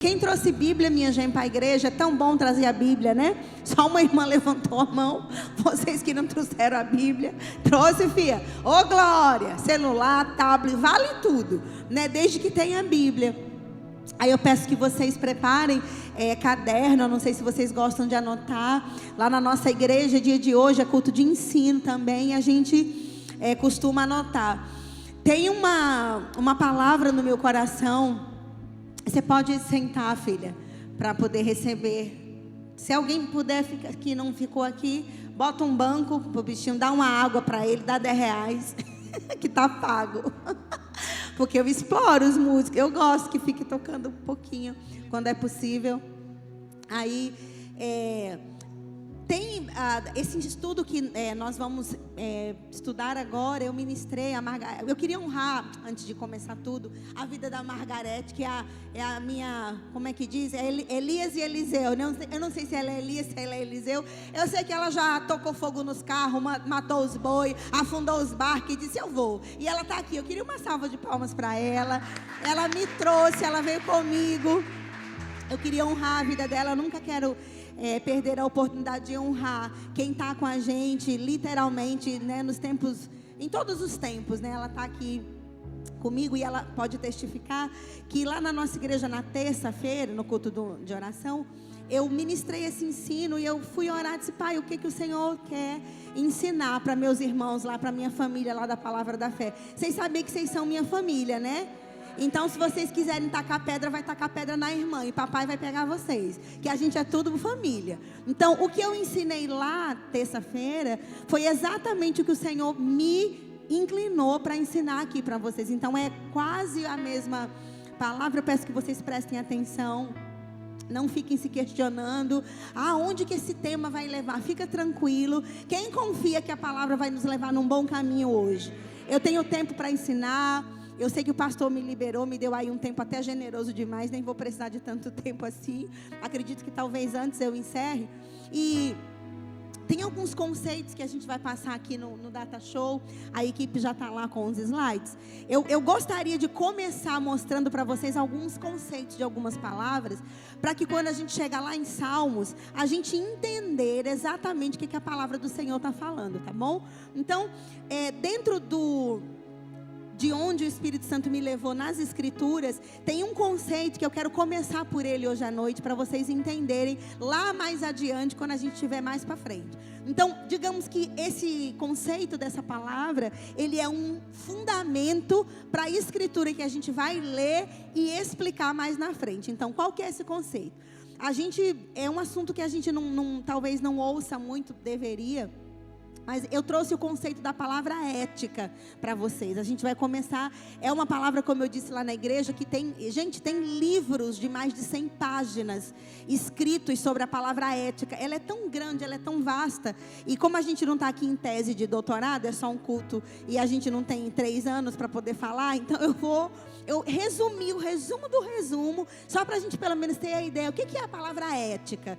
Quem trouxe Bíblia, minha gente, para a igreja? É tão bom trazer a Bíblia, né? Só uma irmã levantou a mão. Vocês que não trouxeram a Bíblia. Trouxe, filha. Ô, glória! Celular, tablet, vale tudo, né? Desde que tenha a Bíblia. Aí eu peço que vocês preparem caderno. Eu não sei se vocês gostam de anotar. Lá na nossa igreja, dia de hoje, é culto de ensino também. A gente costuma anotar. Tem uma palavra no meu coração. Você pode sentar, filha, para poder receber. Se alguém puder ficar aqui, não ficou aqui, bota um banco pro bichinho, dá uma água para ele, dá R$10, que tá pago. Porque eu exploro os músicos, eu gosto que fique tocando um pouquinho, quando é possível. Aí, tem esse estudo que nós vamos estudar agora. Eu ministrei a Margarete. Eu queria honrar, antes de começar tudo, a vida da Margarete, que é a minha, como é que diz? Elias e Eliseu. Eu não sei se ela é Elias, se ela é Eliseu. Eu sei que ela já tocou fogo nos carros, matou os boi, afundou os barcos e disse: eu vou. E ela está aqui. Eu queria uma salva de palmas para ela. Ela me trouxe, ela veio comigo. Eu queria honrar a vida dela. Eu nunca quero perder a oportunidade de honrar quem está com a gente, literalmente, né, nos tempos, em todos os tempos, né? Ela está aqui comigo e ela pode testificar que lá na nossa igreja, na terça-feira, no culto de oração, eu ministrei esse ensino e eu fui orar e disse: Pai, o que o Senhor quer ensinar para meus irmãos lá, para minha família lá da Palavra da Fé? Vocês sabem que vocês são minha família, né? Então, se vocês quiserem tacar pedra, vai tacar pedra na irmã e papai vai pegar vocês, que a gente é tudo família. Então, o que eu ensinei lá terça-feira foi exatamente o que o Senhor me inclinou para ensinar aqui para vocês. Então, é quase a mesma palavra. Eu peço que vocês prestem atenção. Não fiquem se questionando aonde que esse tema vai levar. Fica tranquilo. Quem confia que a palavra vai nos levar num bom caminho hoje? Eu tenho tempo para ensinar. Eu sei que o pastor me liberou, me deu aí um tempo até generoso demais. Nem vou precisar de tanto tempo assim. Acredito que talvez antes eu encerre. E tem alguns conceitos que a gente vai passar aqui no Data Show. A equipe já está lá com os slides. Eu gostaria de começar mostrando para vocês alguns conceitos de algumas palavras, para que quando a gente chegar lá em Salmos, a gente entender exatamente o que a palavra do Senhor está falando, tá bom? Então, dentro de onde o Espírito Santo me levou nas Escrituras, tem um conceito que eu quero começar por ele hoje à noite, para vocês entenderem lá mais adiante, quando a gente estiver mais para frente. Então, digamos que esse conceito dessa palavra, ele é um fundamento para a Escritura que a gente vai ler e explicar mais na frente. Então, qual que é esse conceito? É um assunto que a gente talvez não ouça muito, deveria. Mas eu trouxe o conceito da palavra ética para vocês. A gente vai começar. É uma palavra, como eu disse lá na igreja, que tem livros de mais de 100 páginas escritos sobre a palavra ética. Ela é tão grande, ela é tão vasta. E como a gente não está aqui em tese de doutorado, é só um culto e a gente não tem 3 anos para poder falar, então eu resumi o resumo do resumo, só para a gente pelo menos ter a ideia. O que é a palavra ética?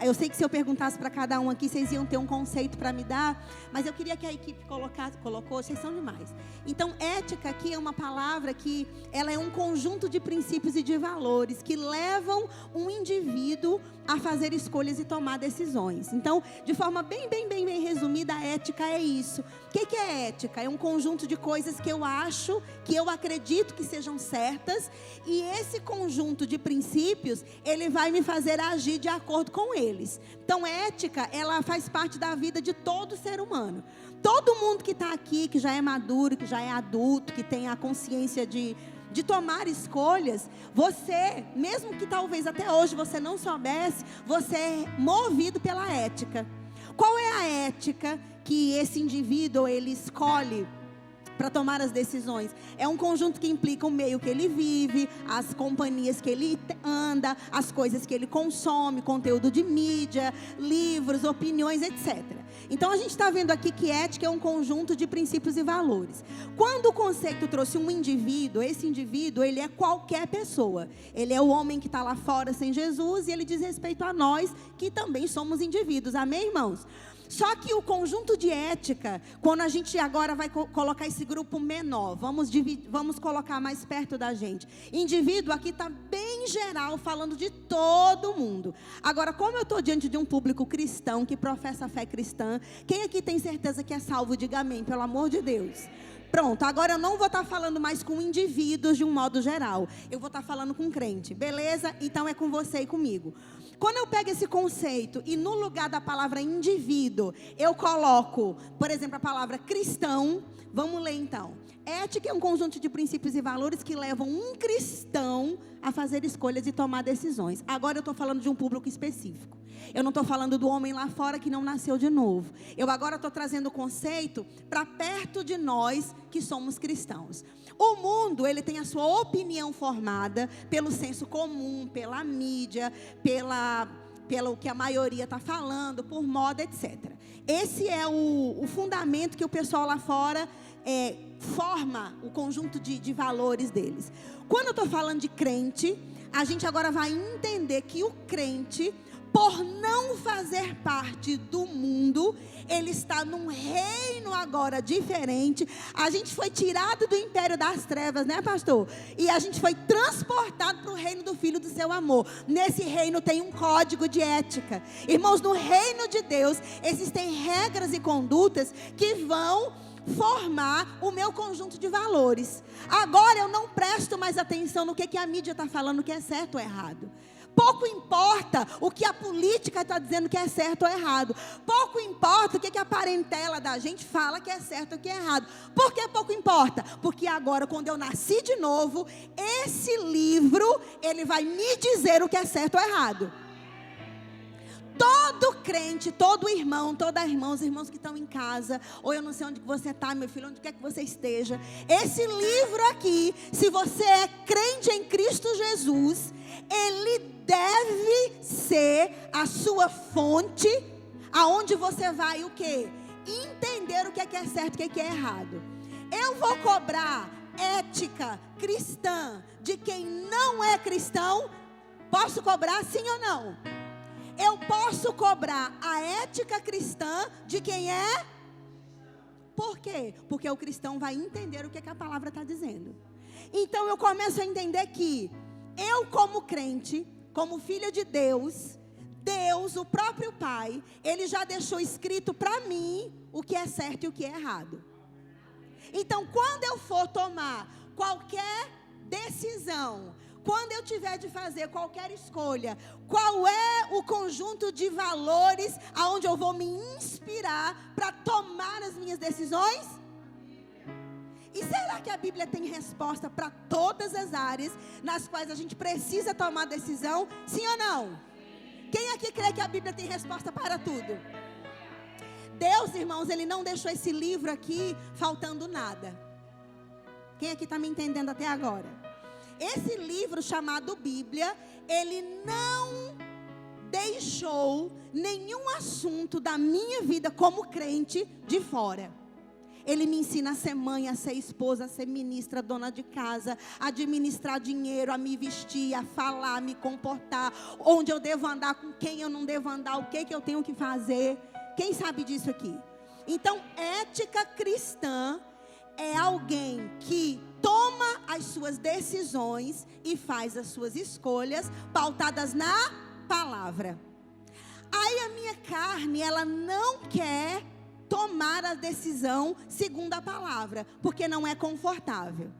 Eu sei que se eu perguntasse para cada um aqui, vocês iam ter um conceito para me dar, mas eu queria que a equipe colocou, vocês são demais. Então, ética aqui é uma palavra que ela é um conjunto de princípios e de valores que levam um indivíduo a fazer escolhas e tomar decisões. Então, de forma bem resumida, a ética é isso. O que é ética? É um conjunto de coisas que eu acho, que eu acredito que sejam certas, e esse conjunto de princípios, ele vai me fazer agir de acordo com eles. Então, ética, ela faz parte da vida de todo ser humano. Todo mundo que está aqui, que já é maduro, que já é adulto, que tem a consciência de tomar escolhas, você, mesmo que talvez até hoje você não soubesse, você é movido pela ética. Qual é a ética que esse indivíduo ele escolhe para tomar as decisões? É um conjunto que implica o meio que ele vive, as companhias que ele anda, as coisas que ele consome, conteúdo de mídia, livros, opiniões, etc. Então a gente está vendo aqui que ética é um conjunto de princípios e valores. Quando o conceito trouxe um indivíduo, esse indivíduo ele é qualquer pessoa. Ele é o homem que está lá fora sem Jesus e ele diz respeito a nós que também somos indivíduos. Amém, irmãos? Só que o conjunto de ética, quando a gente agora vai colocar esse grupo menor, vamos colocar mais perto da gente. Indivíduo aqui está bem geral, falando de todo mundo. Agora, como eu estou diante de um público cristão, que professa a fé cristã, quem aqui tem certeza que é salvo? Diga amém, pelo amor de Deus. Pronto, agora eu não vou estar falando mais com indivíduos de um modo geral. Eu vou estar falando com crente, beleza? Então é com você e comigo. Quando eu pego esse conceito e no lugar da palavra indivíduo, eu coloco, por exemplo, a palavra cristão. Vamos ler então. Ética é um conjunto de princípios e valores que levam um cristão a fazer escolhas e tomar decisões. Agora eu estou falando de um público específico. Eu não estou falando do homem lá fora que não nasceu de novo. Eu agora estou trazendo o conceito para perto de nós que somos cristãos. O mundo, ele tem a sua opinião formada pelo senso comum, pela mídia, pelo que a maioria está falando, por moda, etc. Esse é o fundamento que o pessoal lá fora forma o conjunto de valores deles. Quando eu estou falando de crente, a gente agora vai entender que o crente, por não fazer parte do mundo, ele está num reino agora diferente. A gente foi tirado do império das trevas, né, pastor? E a gente foi transportado para o reino do Filho do seu amor. Nesse reino tem um código de ética. Irmãos, no reino de Deus existem regras e condutas que vão formar o meu conjunto de valores. Agora eu não presto mais atenção no que a mídia está falando que é certo ou errado. Pouco importa o que a política está dizendo que é certo ou errado. Pouco importa o que a parentela da gente fala que é certo ou que é errado. Por que pouco importa? Porque agora, quando eu nasci de novo, esse livro, ele vai me dizer o que é certo ou errado. Todo crente, todo irmão, toda irmã, os irmãos que estão em casa, ou eu não sei onde que você está, meu filho, onde quer que você esteja. Esse livro aqui, se você é crente em Cristo Jesus, ele deve ser a sua fonte, aonde você vai o quê? Entender o que é certo e o que é errado. Eu vou cobrar ética cristã de quem não é cristão? Posso cobrar sim ou não? Eu posso cobrar a ética cristã de quem é? Por quê? Porque o cristão vai entender o que a palavra está dizendo. Então eu começo a entender que eu, como crente, como filha de Deus, Deus, o próprio Pai, Ele já deixou escrito para mim o que é certo e o que é errado. Então, quando eu for tomar qualquer decisão, quando eu tiver de fazer qualquer escolha, qual é o conjunto de valores aonde eu vou me inspirar para tomar as minhas decisões? E será que a Bíblia tem resposta para todas as áreas nas quais a gente precisa tomar decisão? Sim ou não? Quem aqui crê que a Bíblia tem resposta para tudo? Deus, irmãos, Ele não deixou esse livro aqui faltando nada. Quem aqui está me entendendo até agora? Esse livro chamado Bíblia, ele não deixou nenhum assunto da minha vida como crente de fora. Ele me ensina a ser mãe, a ser esposa, a ser ministra, dona de casa, a administrar dinheiro, a me vestir, a falar, a me comportar, onde eu devo andar, com quem eu não devo andar, o que eu tenho que fazer. Quem sabe disso aqui? Então, ética cristã é alguém que toma as suas decisões e faz as suas escolhas pautadas na palavra. Aí a minha carne, ela não quer tomar a decisão segundo a palavra, porque não é confortável.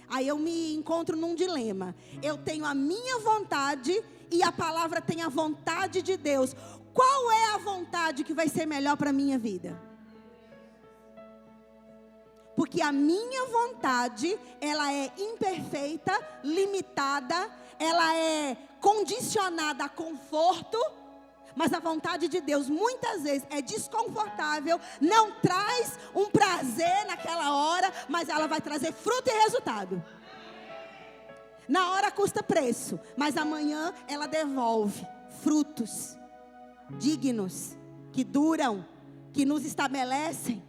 Aí eu me encontro num dilema. Eu tenho a minha vontade e a palavra tem a vontade de Deus. Qual é a vontade que vai ser melhor para a minha vida? Porque a minha vontade, ela é imperfeita, limitada, ela é condicionada a conforto. Mas a vontade de Deus muitas vezes é desconfortável, não traz um prazer naquela hora, mas ela vai trazer fruto e resultado. Na hora custa preço, mas amanhã ela devolve frutos dignos, que duram, que nos estabelecem.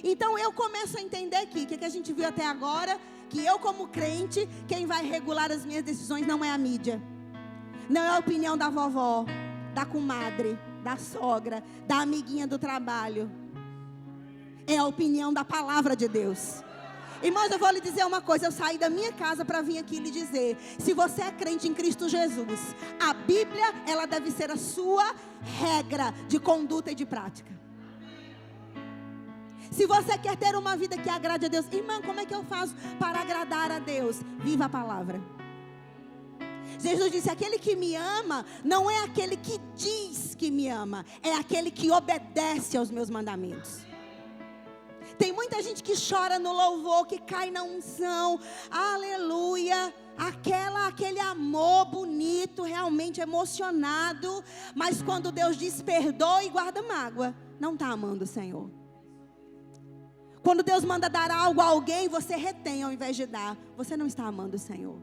Então eu começo a entender aqui, o que a gente viu até agora, que eu como crente, quem vai regular as minhas decisões não é a mídia, não é a opinião da vovó, da comadre, da sogra, da amiguinha do trabalho. É a opinião da palavra de Deus. Irmãos, eu vou lhe dizer uma coisa. Eu saí da minha casa para vir aqui lhe dizer: se você é crente em Cristo Jesus, a Bíblia, ela deve ser a sua regra de conduta e de prática. Se você quer ter uma vida que agrade a Deus, irmã, como é que eu faço para agradar a Deus? Viva a palavra. Jesus disse: aquele que me ama não é aquele que diz que me ama, é aquele que obedece aos meus mandamentos. Tem muita gente que chora no louvor, que cai na unção, aleluia, aquele amor bonito, realmente emocionado, mas quando Deus diz perdoa e guarda mágoa, não está amando o Senhor. Quando Deus manda dar algo a alguém, você retém ao invés de dar, você não está amando o Senhor.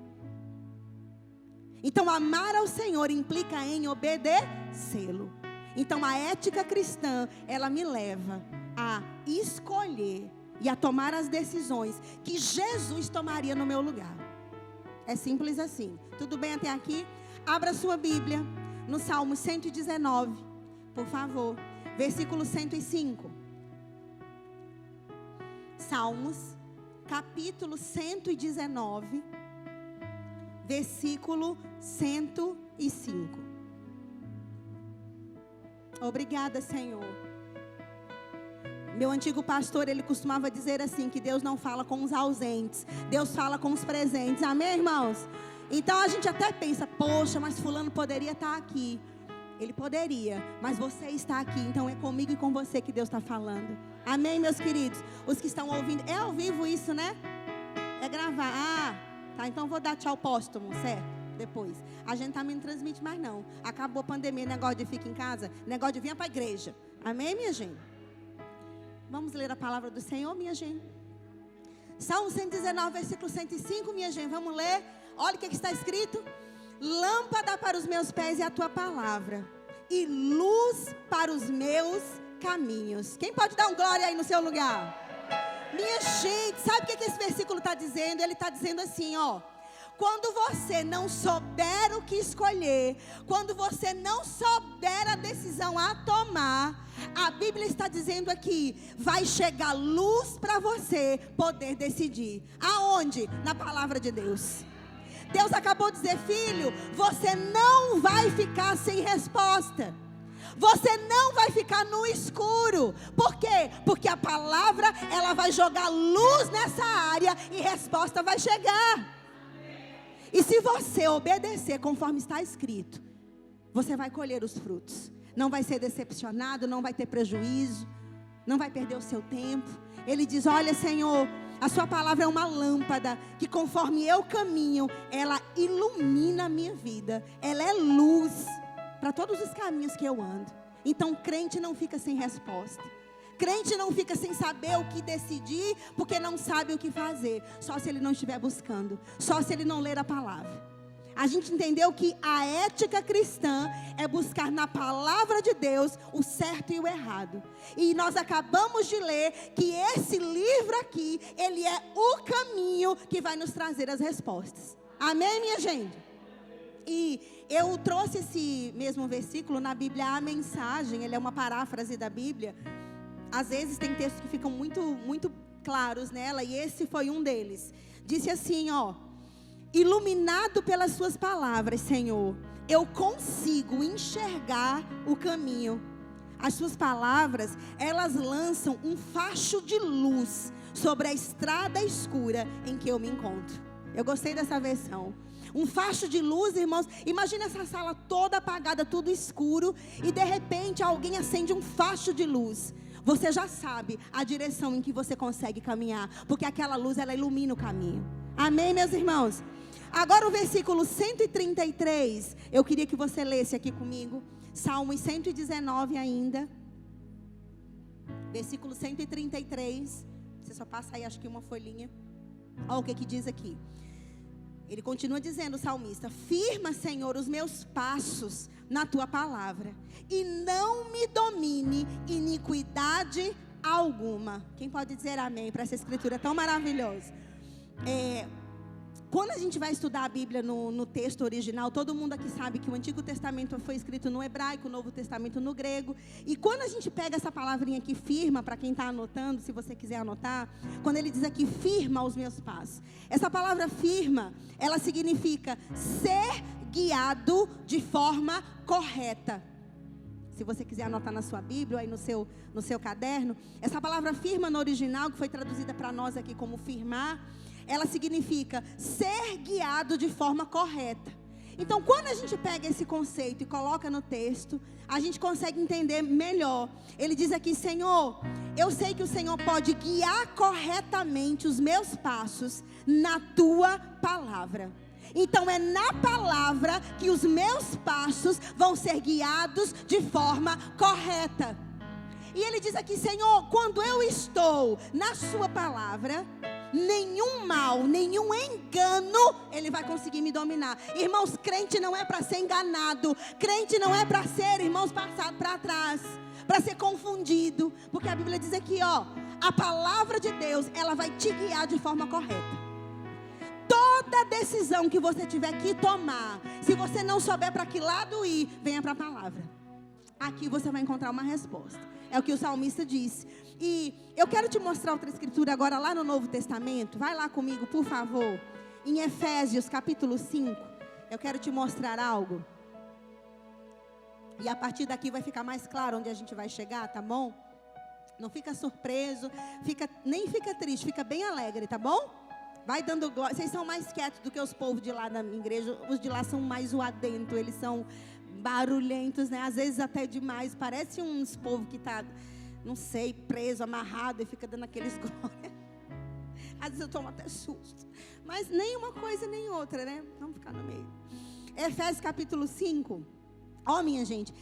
Então amar ao Senhor implica em obedecê-lo. Então a ética cristã, ela me leva a escolher e a tomar as decisões que Jesus tomaria no meu lugar. É simples assim. Tudo bem até aqui? Abra sua Bíblia no Salmo 119, por favor, versículo 105. Salmos, capítulo 119, versículo 105. Obrigada, Senhor. Meu antigo pastor, ele costumava dizer assim, que Deus não fala com os ausentes, Deus fala com os presentes. Amém, irmãos? Então a gente até pensa: poxa, mas fulano poderia estar aqui. Ele poderia, mas você está aqui. Então é comigo e com você que Deus está falando. Amém, meus queridos? Os que estão ouvindo, é ao vivo isso, né? É gravar. Ah, tá, então vou dar tchau póstumo, certo? Depois. A gente também não transmite mais não. Acabou a pandemia, negócio de ficar em casa, negócio de vir para a igreja. Amém, minha gente? Vamos ler a palavra do Senhor, minha gente. Salmo 119, versículo 105, minha gente. Vamos ler. Olha o que está escrito. Lâmpada para os meus pés é a tua palavra, e luz para os meus caminhos. Quem pode dar um glória aí no seu lugar? Minha gente, sabe o que esse versículo está dizendo? Ele está dizendo assim, ó: quando você não souber o que escolher, quando você não souber a decisão a tomar, a Bíblia está dizendo aqui, vai chegar luz para você poder decidir. Aonde? Na palavra de Deus. Deus acabou de dizer: filho, você não vai ficar sem resposta. Você não vai ficar no escuro. Por quê? Porque a palavra, ela vai jogar luz nessa área e resposta vai chegar. E se você obedecer conforme está escrito, você vai colher os frutos. Não vai ser decepcionado, não vai ter prejuízo, não vai perder o seu tempo. Ele diz: olha, Senhor, a sua palavra é uma lâmpada que conforme eu caminho, ela ilumina a minha vida. Ela é luz para todos os caminhos que eu ando. Então crente não fica sem resposta. Crente não fica sem saber o que decidir, porque não sabe o que fazer. Só se ele não estiver buscando, só se ele não ler a palavra. A gente entendeu que a ética cristã é buscar na palavra de Deus o certo e o errado. E nós acabamos de ler que esse livro aqui, ele é o caminho que vai nos trazer as respostas. Amém, minha gente? E eu trouxe esse mesmo versículo na Bíblia, a mensagem, ele é uma paráfrase da Bíblia. Às vezes tem textos que ficam muito claros nela, e esse foi um deles. Disse assim, ó: iluminado pelas suas palavras, Senhor, eu consigo enxergar o caminho. As suas palavras, elas lançam um facho de luz sobre a estrada escura em que eu me encontro. Eu gostei dessa versão. Um facho de luz, irmãos. Imagina essa sala toda apagada, tudo escuro, e de repente alguém acende um facho de luz. Você já sabe a direção em que você consegue caminhar, porque aquela luz, ela ilumina o caminho. Amém, meus irmãos? Agora o versículo 133, eu queria que você lesse aqui comigo. Salmos 119 ainda. Versículo 133. Você só passa aí, acho que uma folhinha. Olha o que diz aqui. Ele continua dizendo, o salmista: firma, Senhor, os meus passos na tua palavra, e não me domine iniquidade alguma. Quem pode dizer amém para essa escritura tão maravilhosa? Quando a gente vai estudar a Bíblia no texto original, todo mundo aqui sabe que o Antigo Testamento foi escrito no hebraico, o Novo Testamento no grego. E quando a gente pega essa palavrinha aqui, firma, para quem está anotando, se você quiser anotar, quando ele diz aqui, firma os meus passos. Essa palavra firma, ela significa ser guiado de forma correta. Se você quiser anotar na sua Bíblia, ou aí no seu caderno, essa palavra firma no original, que foi traduzida para nós aqui como firmar, ela significa ser guiado de forma correta. Então, quando a gente pega esse conceito e coloca no texto, a gente consegue entender melhor. Ele diz aqui, Senhor, eu sei que o Senhor pode guiar corretamente os meus passos na tua palavra. Então é na palavra que os meus passos vão ser guiados de forma correta. E ele diz aqui, Senhor, quando eu estou na sua palavra, nenhum mal, nenhum engano, ele vai conseguir me dominar. Irmãos, crente não é para ser enganado. Crente não é para ser, irmãos, passado para trás, para ser confundido. Porque a Bíblia diz aqui, ó, a palavra de Deus, ela vai te guiar de forma correta. Toda decisão que você tiver que tomar, se você não souber para que lado ir, venha para a palavra. Aqui você vai encontrar uma resposta. É o que o salmista disse. E eu quero te mostrar outra escritura agora lá no Novo Testamento. Vai lá comigo, por favor. Em Efésios capítulo 5. Eu quero te mostrar algo. E a partir daqui vai ficar mais claro onde a gente vai chegar, tá bom? Não fica surpreso, nem fica triste, fica bem alegre, tá bom? Vai dando glória. Vocês são mais quietos do que os povos de lá da minha igreja. Os de lá são mais zoadentos, eles são barulhentos, né? Às vezes até demais. Parece uns povos que tá, não sei, preso, amarrado e fica dando aqueles glórias. Às vezes eu tomo até susto. Mas nem uma coisa nem outra, né? Vamos ficar no meio. Efésios capítulo 5. Ó, minha gente,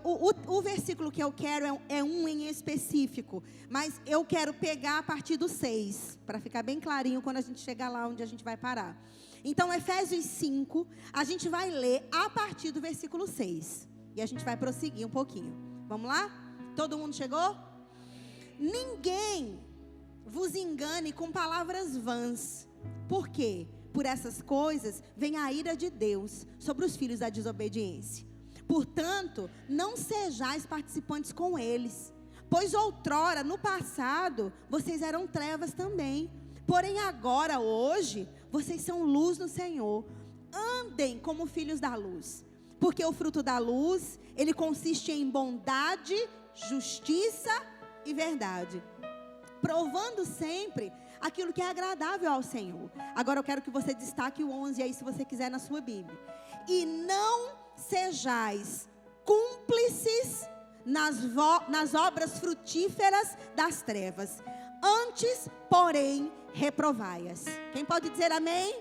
o versículo que eu quero é um em específico, mas eu quero pegar a partir do 6, para ficar bem clarinho quando a gente chegar lá onde a gente vai parar. Então, Efésios 5, a gente vai ler a partir do versículo 6, e a gente vai prosseguir um pouquinho. Vamos lá? Todo mundo chegou? Ninguém vos engane com palavras vãs. Por quê? Por essas coisas vem a ira de Deus sobre os filhos da desobediência. Portanto, não sejais participantes com eles, pois outrora, no passado, vocês eram trevas também. Porém agora, hoje, vocês são luz no Senhor. Andem como filhos da luz, porque o fruto da luz, ele consiste em bondade, justiça e verdade, provando sempre aquilo que é agradável ao Senhor. Agora eu quero que você destaque o 11 aí, se você quiser, na sua Bíblia. E não sejais cúmplices nas obras frutíferas das trevas, antes, porém, reprovai-as. Quem pode dizer amém?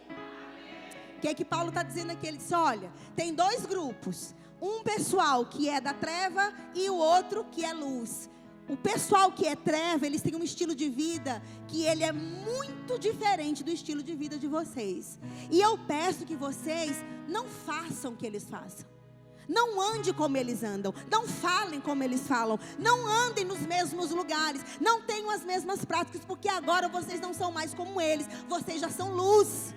O que é que Paulo está dizendo aqui? Ele diz, olha, tem dois grupos, um pessoal que é da treva e o outro que é luz. O pessoal que é treva, eles têm um estilo de vida que ele é muito diferente do estilo de vida de vocês. E eu peço que vocês não façam o que eles façam. Não ande como eles andam. Não falem como eles falam. Não andem nos mesmos lugares. Não tenham as mesmas práticas, porque agora vocês não são mais como eles. Vocês já são luz.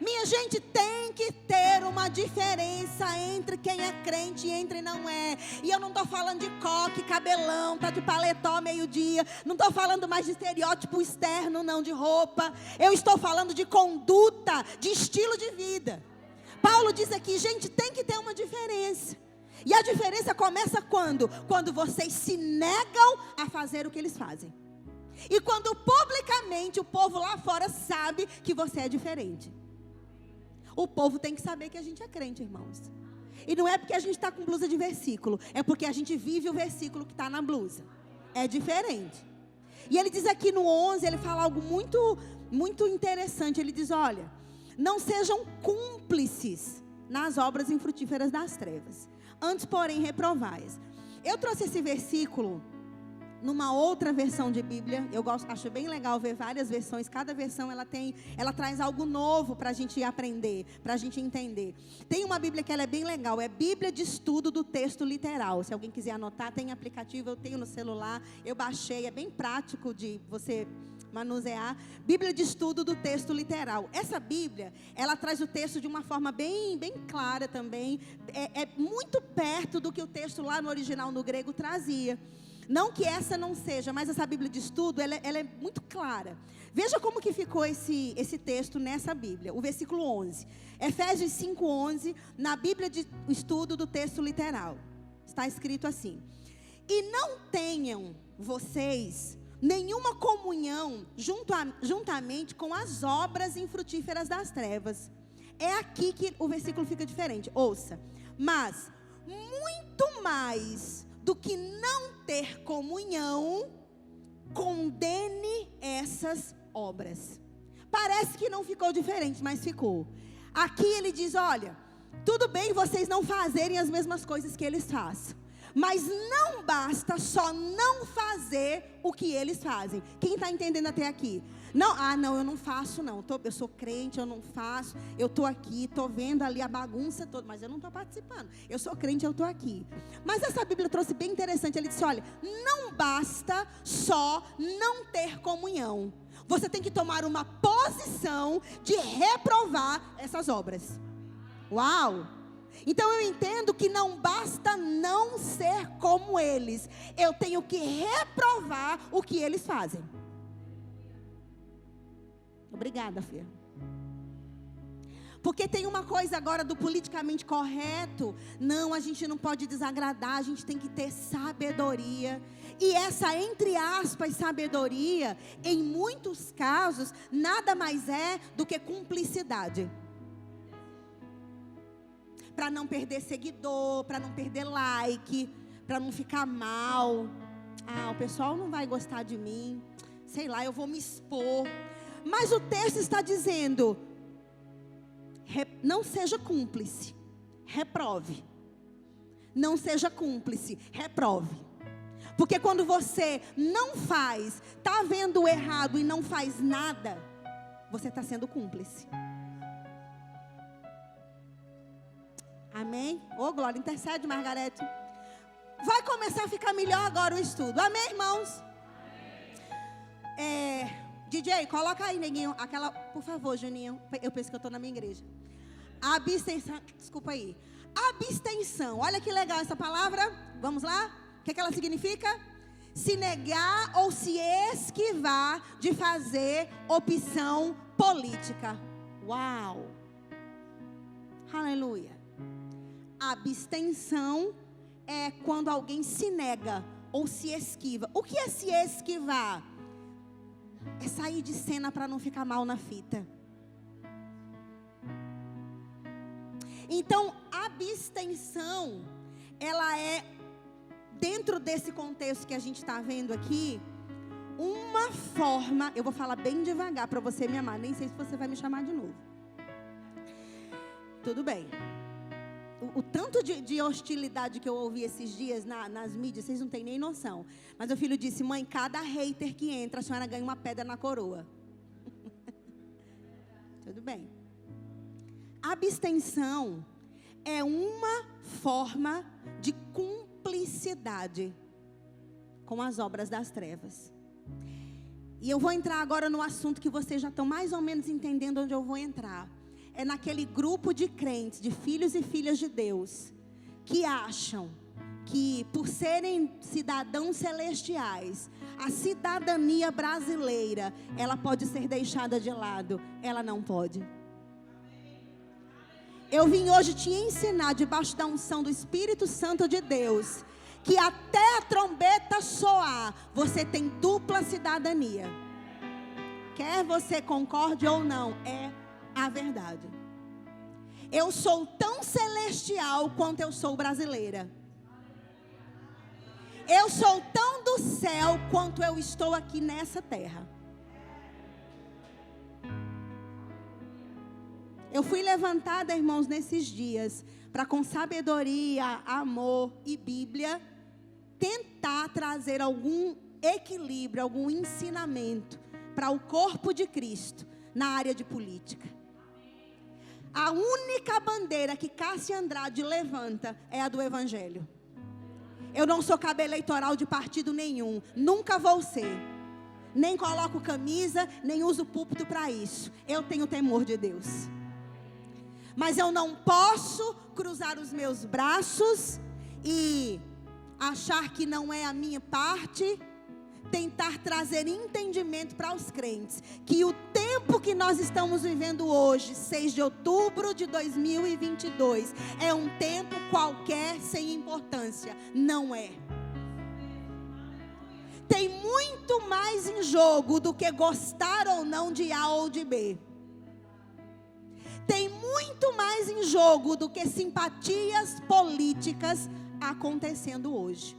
Minha gente, tem que ter uma diferença entre quem é crente e entre não é. E eu não estou falando de coque, cabelão, tá de paletó meio-dia. Não estou falando mais de estereótipo externo, não, de roupa. Eu estou falando de conduta, de estilo de vida. Paulo diz aqui, gente, tem que ter uma diferença. E a diferença começa quando? Quando vocês se negam a fazer o que eles fazem. E quando publicamente o povo lá fora sabe que você é diferente. O povo tem que saber que a gente é crente, irmãos. E não é porque a gente está com blusa de versículo, é porque a gente vive o versículo que está na blusa. É diferente. E ele diz aqui no 11, ele fala algo muito, muito interessante. Ele diz, olha, não sejam cúmplices nas obras infrutíferas das trevas. Antes, porém, reprovai-as. Eu trouxe esse versículo numa outra versão de Bíblia. Eu acho bem legal ver várias versões. Cada versão ela traz algo novo para a gente aprender, para a gente entender. Tem uma Bíblia que ela é bem legal, é Bíblia de Estudo do Texto Literal. Se alguém quiser anotar, tem aplicativo, eu tenho no celular, eu baixei, é bem prático de você manusear. Bíblia de estudo do texto literal. Essa Bíblia, ela traz o texto de uma forma bem clara também. É muito perto do que o texto lá no original, no grego, trazia. Não que essa não seja, mas essa Bíblia de estudo, ela é muito clara. Veja como que ficou esse texto nessa Bíblia, o versículo 11. Efésios 5:11, na Bíblia de estudo do texto literal. Está escrito assim: e não tenham vocês nenhuma comunhão juntamente com as obras infrutíferas das trevas. É aqui que o versículo fica diferente. Ouça. Mas muito mais do que não ter comunhão, condene essas obras. Parece que não ficou diferente, mas ficou. Aqui ele diz: olha, tudo bem vocês não fazerem as mesmas coisas que eles fazem, mas não basta só não fazer o que eles fazem. Quem está entendendo até aqui? Não, eu não faço não. Eu sou crente, eu não faço. Eu estou aqui, estou vendo ali a bagunça toda, mas eu não estou participando. Eu sou crente, eu estou aqui. Mas essa Bíblia trouxe bem interessante. Ele disse: olha, não basta só não ter comunhão. Você tem que tomar uma posição de reprovar essas obras. Uau! Então eu entendo que não basta não ser como eles. Eu tenho que reprovar o que eles fazem. Obrigada, Fê. Porque tem uma coisa agora do politicamente correto. Não, a gente não pode desagradar, a gente tem que ter sabedoria. E essa, entre aspas, sabedoria, em muitos casos, nada mais é do que cumplicidade. Para não perder seguidor, para não perder like, para não ficar mal. O pessoal não vai gostar de mim. Sei lá, eu vou me expor. Mas o texto está dizendo: não seja cúmplice, reprove. Não seja cúmplice, reprove. Porque quando você não faz, está vendo o errado e não faz nada, você está sendo cúmplice. Amém? Ô, glória, intercede, Margarete. Vai começar a ficar melhor agora o estudo. Amém, irmãos? DJ, coloca aí, neguinho, aquela, por favor, Juninho. Eu penso que eu estou na minha igreja. Abstenção, desculpa aí. Abstenção, olha que legal essa palavra. Vamos lá? O que ela significa? Se negar ou se esquivar de fazer opção política. Uau! Aleluia! Abstenção é quando alguém se nega ou se esquiva. O que é se esquivar? É sair de cena para não ficar mal na fita. Então, abstenção, ela é, dentro desse contexto que a gente está vendo aqui, uma forma, eu vou falar bem devagar para você me amar, nem sei se você vai me chamar de novo. Tudo bem. O tanto de hostilidade que eu ouvi esses dias nas mídias, vocês não têm nem noção. Mas o filho disse: mãe, cada hater que entra, a senhora ganha uma pedra na coroa. Tudo bem. Abstenção é uma forma de cumplicidade com as obras das trevas. E eu vou entrar agora no assunto que vocês já estão mais ou menos entendendo onde eu vou entrar. É naquele grupo de crentes, de filhos e filhas de Deus, que acham que por serem cidadãos celestiais, a cidadania brasileira, ela pode ser deixada de lado. Ela não pode. Eu vim hoje te ensinar, debaixo da unção do Espírito Santo de Deus, que até a trombeta soar, você tem dupla cidadania. Quer você concorde ou não, é a verdade. Eu sou tão celestial quanto eu sou brasileira. Eu sou tão do céu quanto eu estou aqui nessa terra. Eu fui levantada, irmãos, nesses dias, para com sabedoria, amor e Bíblia, tentar trazer algum equilíbrio, algum ensinamento para o corpo de Cristo na área de política. A única bandeira que Cássia Andrade levanta é a do Evangelho. Eu não sou cabo eleitoral de partido nenhum, nunca vou ser. nem coloco camisa, nem uso púlpito para isso. Eu tenho temor de Deus. Mas eu não posso cruzar os meus braços e achar que não é a minha parte, tentar trazer entendimento para os crentes, que o tempo que nós estamos vivendo hoje, 6 de outubro de 2022, é um tempo qualquer sem importância. Não é. Tem muito mais em jogo do que gostar ou não de A ou de B. Tem muito mais em jogo do que simpatias políticas acontecendo hoje.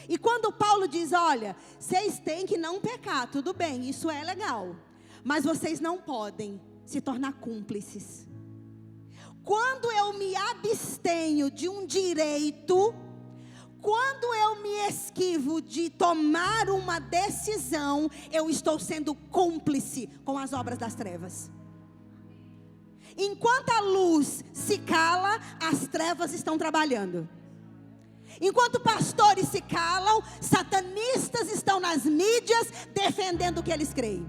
E quando Paulo diz, olha, vocês têm que não pecar, tudo bem, isso é legal, mas vocês não podem se tornar cúmplices. Quando eu me abstenho de um direito, quando eu me esquivo de tomar uma decisão, eu estou sendo cúmplice com as obras das trevas. Enquanto a luz se cala, as trevas estão trabalhando. Enquanto pastores se calam, satanistas estão nas mídias defendendo o que eles creem.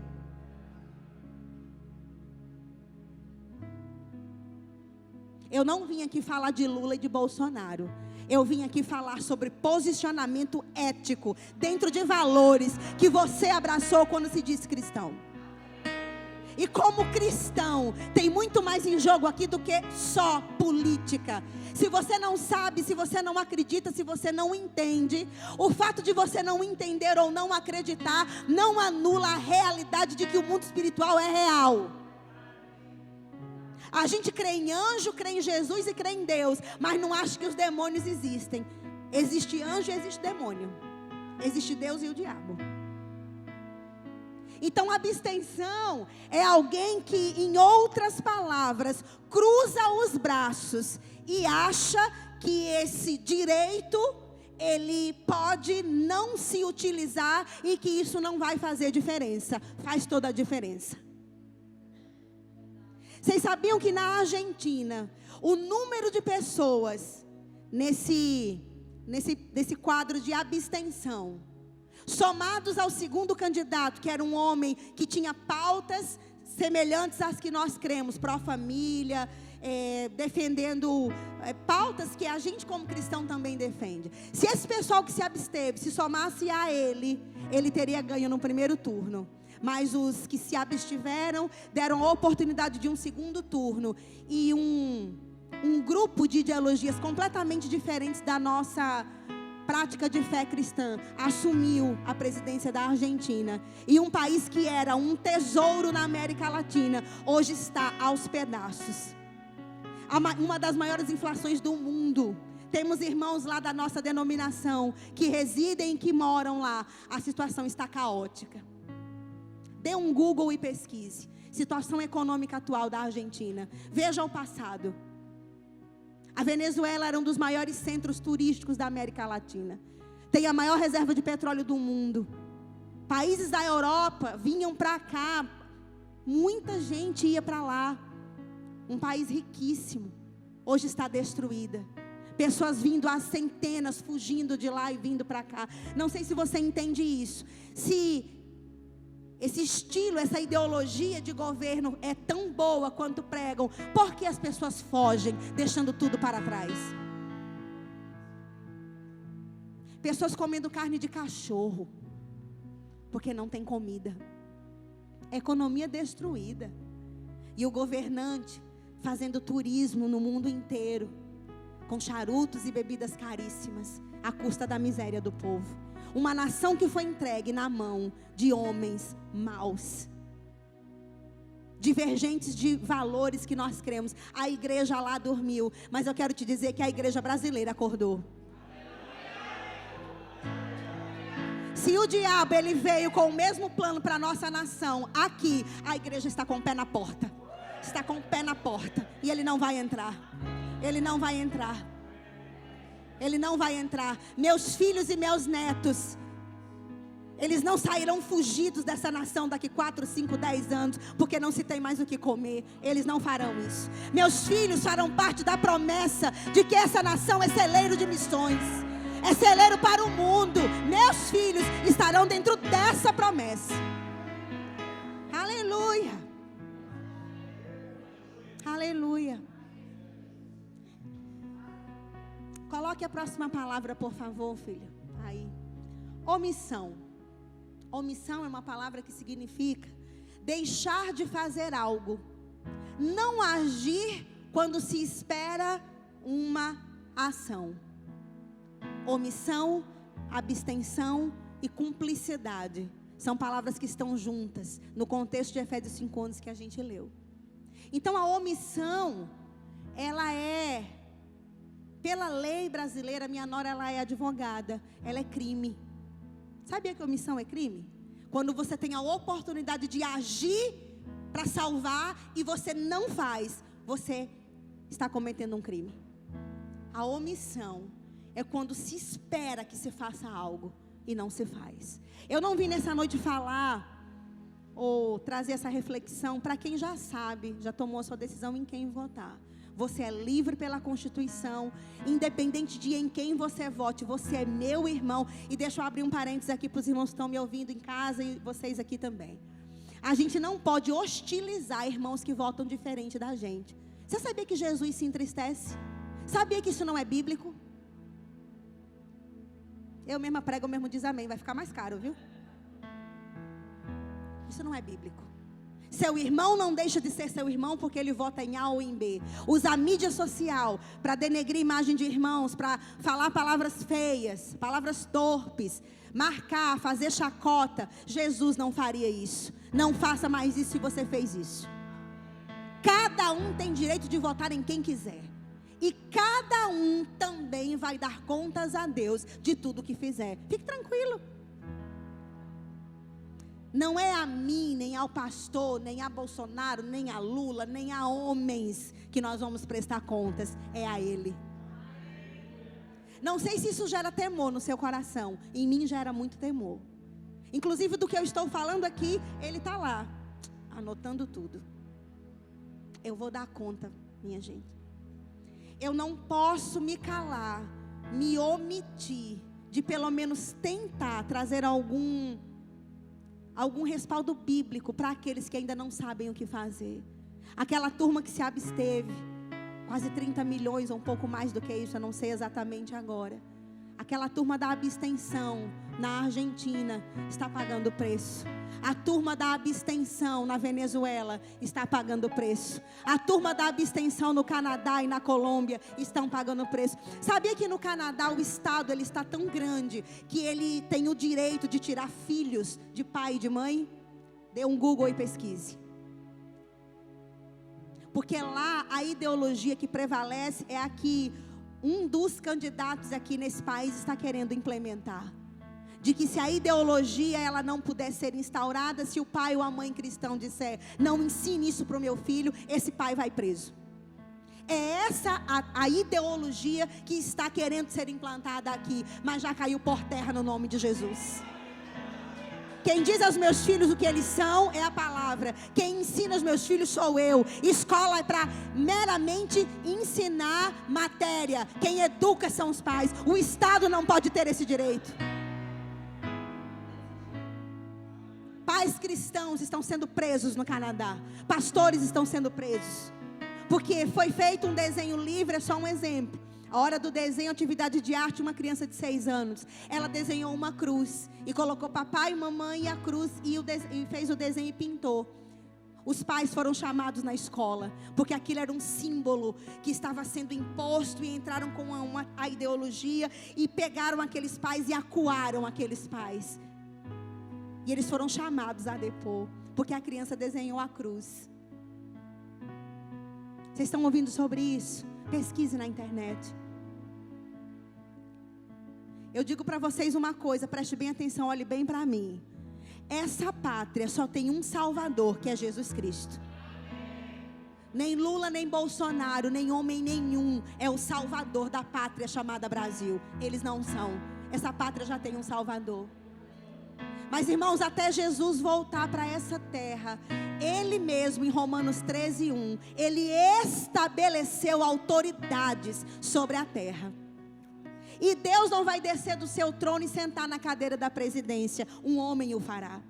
Eu não vim aqui falar de Lula e de Bolsonaro. Eu vim aqui falar sobre posicionamento ético, dentro de valores que você abraçou quando se diz cristão. E como cristão, tem muito mais em jogo aqui do que só política. Se você não sabe, se você não acredita, se você não entende, o fato de você não entender ou não acreditar, não anula a realidade de que o mundo espiritual é real. A gente crê em anjo, crê em Jesus e crê em Deus, mas não acha que os demônios existem. Existe anjo e existe demônio. Existe Deus e o diabo. Então, abstenção é alguém que, em outras palavras, cruza os braços e acha que esse direito, ele pode não se utilizar e que isso não vai fazer diferença. Faz toda a diferença. Vocês sabiam que na Argentina, o número de pessoas nesse quadro de abstenção, somados ao segundo candidato, que era um homem que tinha pautas semelhantes às que nós cremos, pró-família, defendendo pautas que a gente como cristão também defende. Se esse pessoal que se absteve, se somasse a ele teria ganho no primeiro turno. Mas os que se abstiveram deram a oportunidade de um segundo turno. E um grupo de ideologias completamente diferentes da nossa prática de fé cristã assumiu a presidência da Argentina. E um país que era um tesouro na América Latina, hoje está aos pedaços. Uma das maiores inflações do mundo. Temos irmãos lá da nossa denominação que residem e que moram lá. A situação está caótica. Dê um Google e pesquise. Situação econômica atual da Argentina. Veja o passado. A Venezuela era um dos maiores centros turísticos da América Latina. Tem a maior reserva de petróleo do mundo. Países da Europa vinham para cá. Muita gente ia para lá. Um país riquíssimo. Hoje está destruída. Pessoas vindo às centenas, fugindo de lá e vindo para cá. Não sei se você entende isso. Se esse estilo, essa ideologia de governo é tão boa quanto pregam, por que as pessoas fogem, deixando tudo para trás? Pessoas comendo carne de cachorro, porque não tem comida. Economia destruída. E o governante fazendo turismo no mundo inteiro, com charutos e bebidas caríssimas, à custa da miséria do povo. Uma nação que foi entregue na mão de homens maus, divergentes de valores que nós cremos. A igreja lá dormiu, mas eu quero te dizer que a igreja brasileira acordou. Se o diabo ele veio com o mesmo plano para a nossa nação, aqui a igreja está com o pé na porta. Está com o pé na porta e ele não vai entrar. Ele não vai entrar. Ele não vai entrar. Meus filhos e meus netos, eles não sairão fugidos dessa nação daqui 4, 5, 10 anos, porque não se tem mais o que comer. Eles não farão isso. Meus filhos farão parte da promessa de que essa nação é celeiro de missões. é celeiro para o mundo. Meus filhos estarão dentro dessa promessa. Aleluia. Aleluia. Coloque a próxima palavra, por favor, filho. Aí. Omissão. Omissão é uma palavra que significa deixar de fazer algo. Não agir quando se espera uma ação. Omissão, abstenção e cumplicidade são palavras que estão juntas no contexto de Efésios 5:11 que a gente leu. Então a omissão, ela é, pela lei brasileira, minha nora, ela é advogada, ela é crime. Sabia que omissão é crime? Quando você tem a oportunidade de agir para salvar e você não faz, você está cometendo um crime. A omissão é quando se espera que se faça algo e não se faz. Eu não vim nessa noite falar ou trazer essa reflexão para quem já sabe, já tomou a sua decisão em quem votar. Você é livre pela Constituição, independente de em quem você vote, você é meu irmão. E deixa eu abrir um parênteses aqui para os irmãos que estão me ouvindo em casa e vocês aqui também. A gente não pode hostilizar irmãos que votam diferente da gente. Você sabia que Jesus se entristece? Sabia que isso não é bíblico? Eu mesma prego, eu mesmo diz amém, vai ficar mais caro, viu? Isso não é bíblico. Seu irmão não deixa de ser seu irmão porque ele vota em A ou em B. Usa a mídia social para denegrir a imagem de irmãos, para falar palavras feias, palavras torpes, marcar, fazer chacota. Jesus não faria isso. Não faça mais isso se você fez isso. Cada um tem direito de votar em quem quiser. E cada um também vai dar contas a Deus de tudo que fizer. Fique tranquilo. Não é a mim, nem ao pastor, nem a Bolsonaro, nem a Lula, nem a homens que nós vamos prestar contas. É a Ele. Não sei se isso gera temor no seu coração. Em mim gera muito temor. Inclusive do que eu estou falando aqui, Ele está lá, anotando tudo. Eu vou dar conta, minha gente. Eu não posso me calar, me omitir de pelo menos tentar trazer algum respaldo bíblico para aqueles que ainda não sabem o que fazer. Aquela turma que se absteve, quase 30 milhões ou um pouco mais do que isso, eu não sei exatamente agora. Aquela turma da abstenção na Argentina está pagando preço. A turma da abstenção na Venezuela está pagando preço. A turma da abstenção no Canadá e na Colômbia estão pagando preço. Sabia que no Canadá o estado ele está tão grande que ele tem o direito de tirar filhos de pai e de mãe? Dê um Google e pesquise. Porque lá a ideologia que prevalece é a que um dos candidatos aqui nesse país está querendo implementar. De que se a ideologia ela não puder ser instaurada, se o pai ou a mãe cristão disser, não ensine isso para o meu filho, esse pai vai preso. É essa a ideologia que está querendo ser implantada aqui, mas já caiu por terra no nome de Jesus. Quem diz aos meus filhos o que eles são é a palavra. Quem ensina aos meus filhos sou eu. Escola é para meramente ensinar matéria. Quem educa são os pais. O Estado não pode ter esse direito. Pais cristãos estão sendo presos no Canadá. Pastores estão sendo presos. Porque foi feito um desenho livre, é só um exemplo. A hora do desenho, atividade de arte, uma criança de 6 anos. Ela desenhou uma cruz. E colocou papai e mamãe e a cruz. E fez o desenho e pintou. Os pais foram chamados na escola. Porque aquilo era um símbolo que estava sendo imposto. E entraram com a ideologia. E pegaram aqueles pais e acuaram aqueles pais. E eles foram chamados a depor. Porque a criança desenhou a cruz. Vocês estão ouvindo sobre isso? Pesquise na internet. Eu digo para vocês uma coisa, preste bem atenção, olhe bem para mim. Essa pátria só tem um Salvador, que é Jesus Cristo. Nem Lula, nem Bolsonaro, nem homem nenhum é o Salvador da pátria chamada Brasil. Eles não são. Essa pátria já tem um Salvador. Mas irmãos, até Jesus voltar para essa terra, Ele mesmo em Romanos 13:1, Ele estabeleceu autoridades sobre a terra. E Deus não vai descer do seu trono e sentar na cadeira da presidência. Um homem o fará.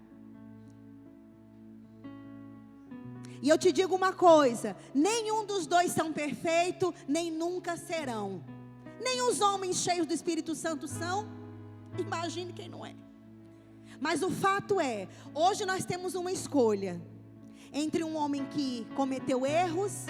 E eu te digo uma coisa: nenhum dos dois são perfeitos, nem nunca serão. Nem os homens cheios do Espírito Santo são. Imagine quem não é. Mas o fato é, hoje nós temos uma escolha entre um homem que cometeu erros,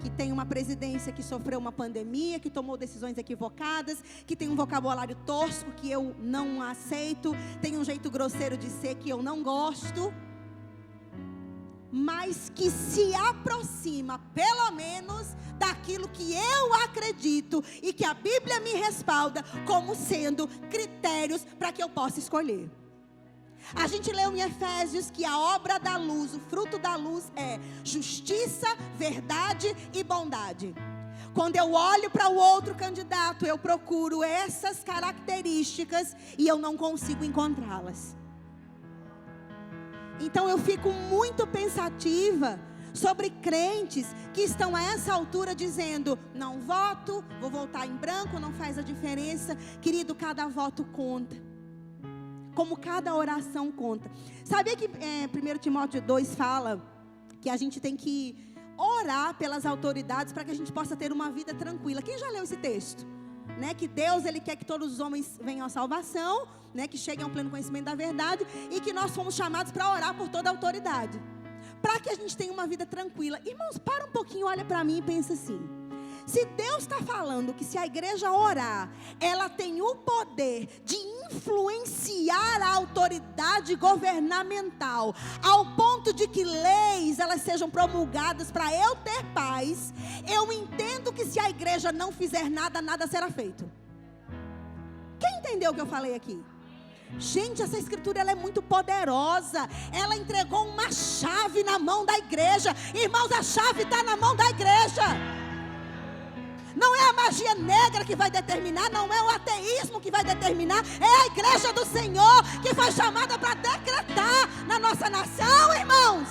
que tem uma presidência que sofreu uma pandemia, que tomou decisões equivocadas, que tem um vocabulário tosco que eu não aceito, tem um jeito grosseiro de ser que eu não gosto, mas que se aproxima pelo menos daquilo que eu acredito e que a Bíblia me respalda como sendo critérios para que eu possa escolher. A gente leu em Efésios que a obra da luz, o fruto da luz é justiça, verdade e bondade. Quando eu olho para o outro candidato, eu procuro essas características e eu não consigo encontrá-las. Então eu fico muito pensativa sobre crentes que estão a essa altura dizendo: não voto, vou votar em branco, não faz a diferença. Querido, cada voto conta, como cada oração conta. Sabia que 1 Timóteo 2 fala que a gente tem que orar pelas autoridades para que a gente possa ter uma vida tranquila? Quem já leu esse texto? Que Deus, Ele quer que todos os homens venham à salvação, que cheguem ao pleno conhecimento da verdade, e que nós fomos chamados para orar por toda a autoridade, para que a gente tenha uma vida tranquila. Irmãos, para um pouquinho, olha para mim e pensa assim: se Deus está falando que se a igreja orar, ela tem o poder de influenciar a autoridade governamental, ao ponto de que leis elas sejam promulgadas para eu ter paz, eu entendo que se a igreja não fizer nada, nada será feito. Quem entendeu o que eu falei aqui? Gente, essa escritura ela é muito poderosa. Ela entregou uma chave na mão da igreja. Irmãos, a chave está na mão da igreja. Não é a magia negra que vai determinar, não é o ateísmo que vai determinar, é a igreja do Senhor que foi chamada para decretar na nossa nação, irmãos.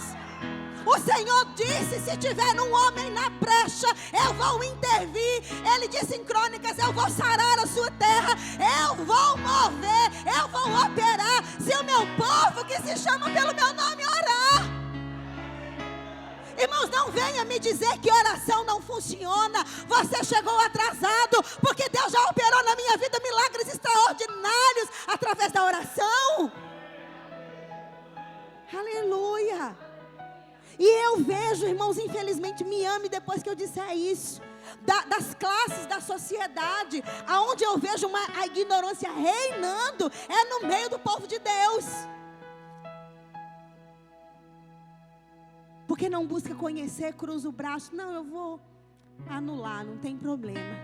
O Senhor disse: se tiver um homem na brecha, eu vou intervir. Ele disse em Crônicas: eu vou sarar a sua terra, eu vou mover, eu vou operar, se o meu povo que se chama pelo meu nome orar. Irmãos, não venha me dizer que oração não funciona. Você chegou atrasado, porque Deus já operou na minha vida milagres extraordinários através da oração. Aleluia. E eu vejo, irmãos, infelizmente, me ame depois que eu disser isso, das classes da sociedade, aonde eu vejo a ignorância reinando, é no meio do povo de Deus. Porque não busca conhecer, cruza o braço. Não, eu vou anular, não tem problema.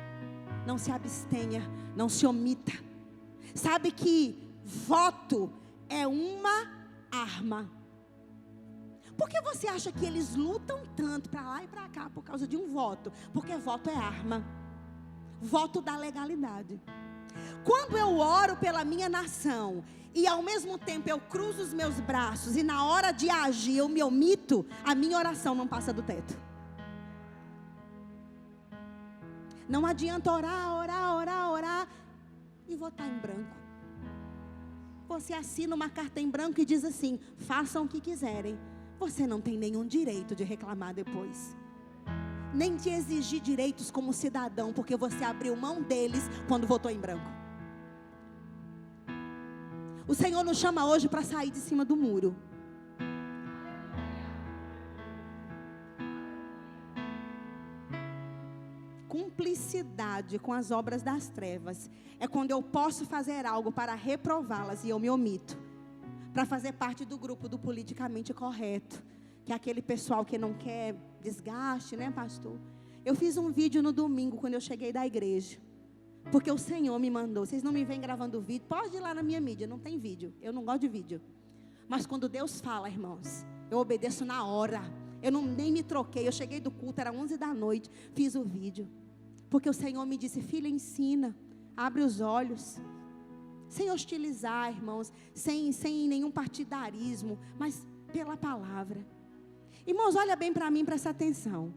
Não se abstenha, não se omita. Sabe que voto é uma arma. Por que você acha que eles lutam tanto para lá e para cá por causa de um voto? Porque voto é arma. Voto da legalidade. Quando eu oro pela minha nação e ao mesmo tempo eu cruzo os meus braços e na hora de agir eu me omito, a minha oração não passa do teto. Não adianta orar e votar em branco. Você assina uma carta em branco e diz assim: façam o que quiserem. Você não tem nenhum direito de reclamar depois, nem de exigir direitos como cidadão, porque você abriu mão deles quando votou em branco. O Senhor nos chama hoje para sair de cima do muro. Cumplicidade com as obras das trevas é quando eu posso fazer algo para reprová-las e eu me omito, para fazer parte do grupo do politicamente correto, que é aquele pessoal que não quer desgaste, né, pastor? Eu fiz um vídeo no domingo quando eu cheguei da igreja, porque o Senhor me mandou. Vocês não me vêm gravando vídeo, pode ir lá na minha mídia, não tem vídeo, eu não gosto de vídeo. Mas quando Deus fala, irmãos, eu obedeço na hora. Eu nem me troquei, eu cheguei do culto, era 11 da noite, fiz o vídeo, porque o Senhor me disse: filha, ensina, abre os olhos, sem hostilizar, irmãos, sem nenhum partidarismo, mas pela palavra. Irmãos, olha bem para mim, presta atenção.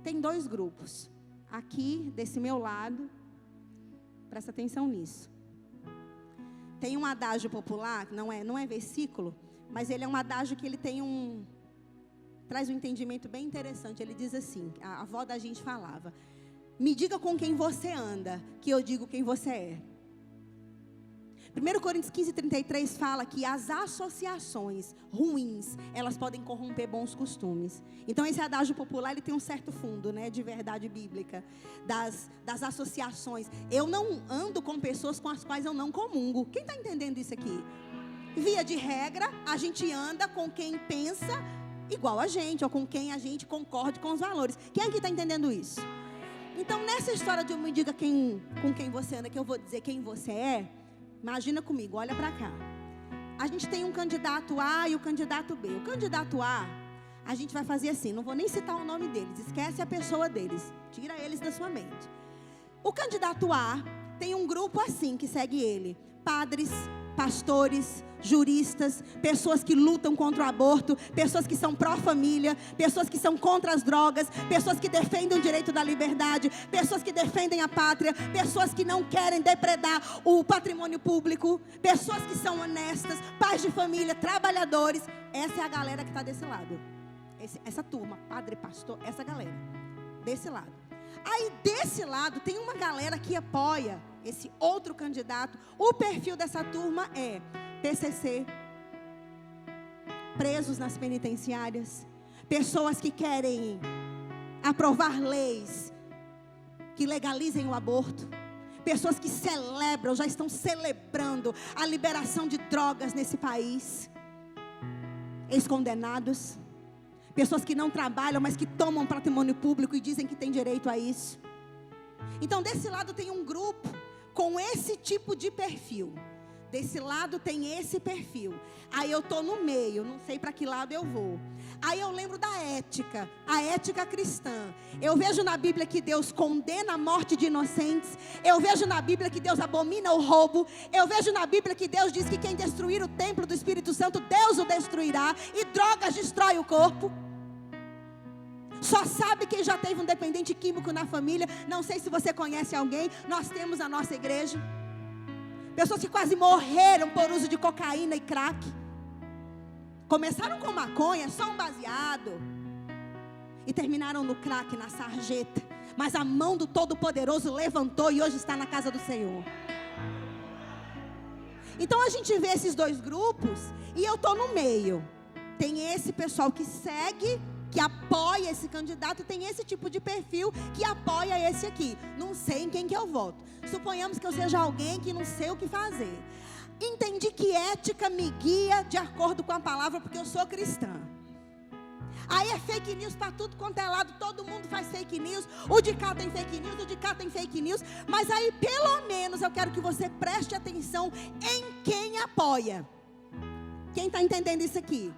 Tem dois grupos, aqui desse meu lado presta atenção nisso. Tem um adágio popular, não é versículo, mas ele é um adágio que ele tem traz um entendimento bem interessante. Ele diz assim, a avó da gente falava: me diga com quem você anda, que eu digo quem você é. 1 Coríntios 15:33 fala que as associações ruins, elas podem corromper bons costumes. Então esse adágio popular, ele tem um certo fundo, né, de verdade bíblica, das associações. Eu não ando com pessoas com as quais eu não comungo. Quem está entendendo isso aqui? Via de regra, a gente anda com quem pensa igual a gente, ou com quem a gente concorde com os valores. Quem aqui está entendendo isso? Então nessa história de eu me diga com quem você anda, que eu vou dizer quem você é, imagina comigo, olha para cá. A gente tem um candidato A e o candidato B. O candidato A, a gente vai fazer assim, não vou nem citar o nome deles, esquece a pessoa deles, tira eles da sua mente. O candidato A tem um grupo assim que segue ele: padres, pastores, juristas, pessoas que lutam contra o aborto, pessoas que são pró-família, pessoas que são contra as drogas, pessoas que defendem o direito da liberdade, pessoas que defendem a pátria, pessoas que não querem depredar o patrimônio público, pessoas que são honestas, pais de família, trabalhadores. Essa é a galera que está desse lado. Essa turma, padre, pastor, essa galera, desse lado. Aí desse lado tem uma galera que apoia esse outro candidato. O perfil dessa turma é PCC, presos nas penitenciárias, pessoas que querem aprovar leis que legalizem o aborto, pessoas que celebram, já estão celebrando a liberação de drogas nesse país, ex-condenados, pessoas que não trabalham, mas que tomam patrimônio público e dizem que têm direito a isso. Então desse lado tem um grupo com esse tipo de perfil. Desse lado tem esse perfil. Aí eu estou no meio, não sei para que lado eu vou. Aí eu lembro da ética, a ética cristã. Eu vejo na Bíblia que Deus condena a morte de inocentes. Eu vejo na Bíblia que Deus abomina o roubo. Eu vejo na Bíblia que Deus diz que quem destruir o templo do Espírito Santo, Deus o destruirá. E drogas destrói o corpo. Só sabe quem já teve um dependente químico na família. Não sei se você conhece alguém. Nós temos a nossa igreja pessoas que quase morreram por uso de cocaína e crack. Começaram com maconha, só um baseado, e terminaram no crack, na sarjeta. Mas a mão do Todo-Poderoso levantou e hoje está na casa do Senhor. Então a gente vê esses dois grupos e eu estou no meio. Tem esse pessoal que segue, que apoia esse candidato, tem esse tipo de perfil que apoia esse aqui. Não sei em quem que eu voto. Suponhamos que eu seja alguém que não sei o que fazer. Entendi que ética me guia de acordo com a palavra, porque eu sou cristã. Aí é fake news para tudo quanto é lado, todo mundo faz fake news. O de cá tem fake news, o de cá tem fake news. Mas aí pelo menos eu quero que você preste atenção em quem apoia. Quem está entendendo isso aqui?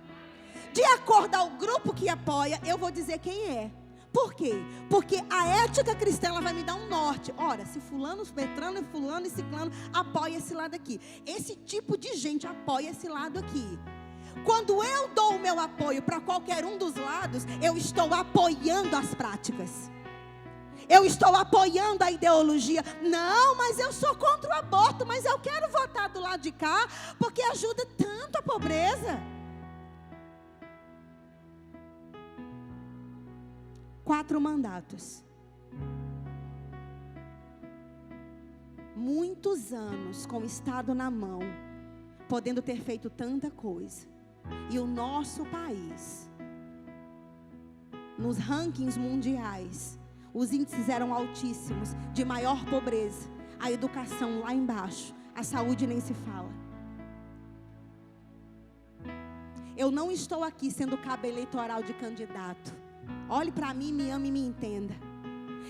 De acordo ao grupo que apoia, eu vou dizer quem é. Por quê? Porque a ética cristã, ela vai me dar um norte. Ora, se fulano, Beltrano, fulano e ciclano apoia esse lado aqui. Esse tipo de gente apoia esse lado aqui. Quando eu dou o meu apoio para qualquer um dos lados, eu estou apoiando as práticas. Eu estou apoiando a ideologia. Não, mas eu sou contra o aborto, mas eu quero votar do lado de cá, porque ajuda tanto a pobreza. 4 mandatos. Muitos anos com o Estado na mão, podendo ter feito tanta coisa. E o nosso país, nos rankings mundiais, os índices eram altíssimos, de maior pobreza. A educação lá embaixo, a saúde nem se fala. Eu não estou aqui sendo cabo eleitoral de candidato. Olhe para mim, me ame e me entenda.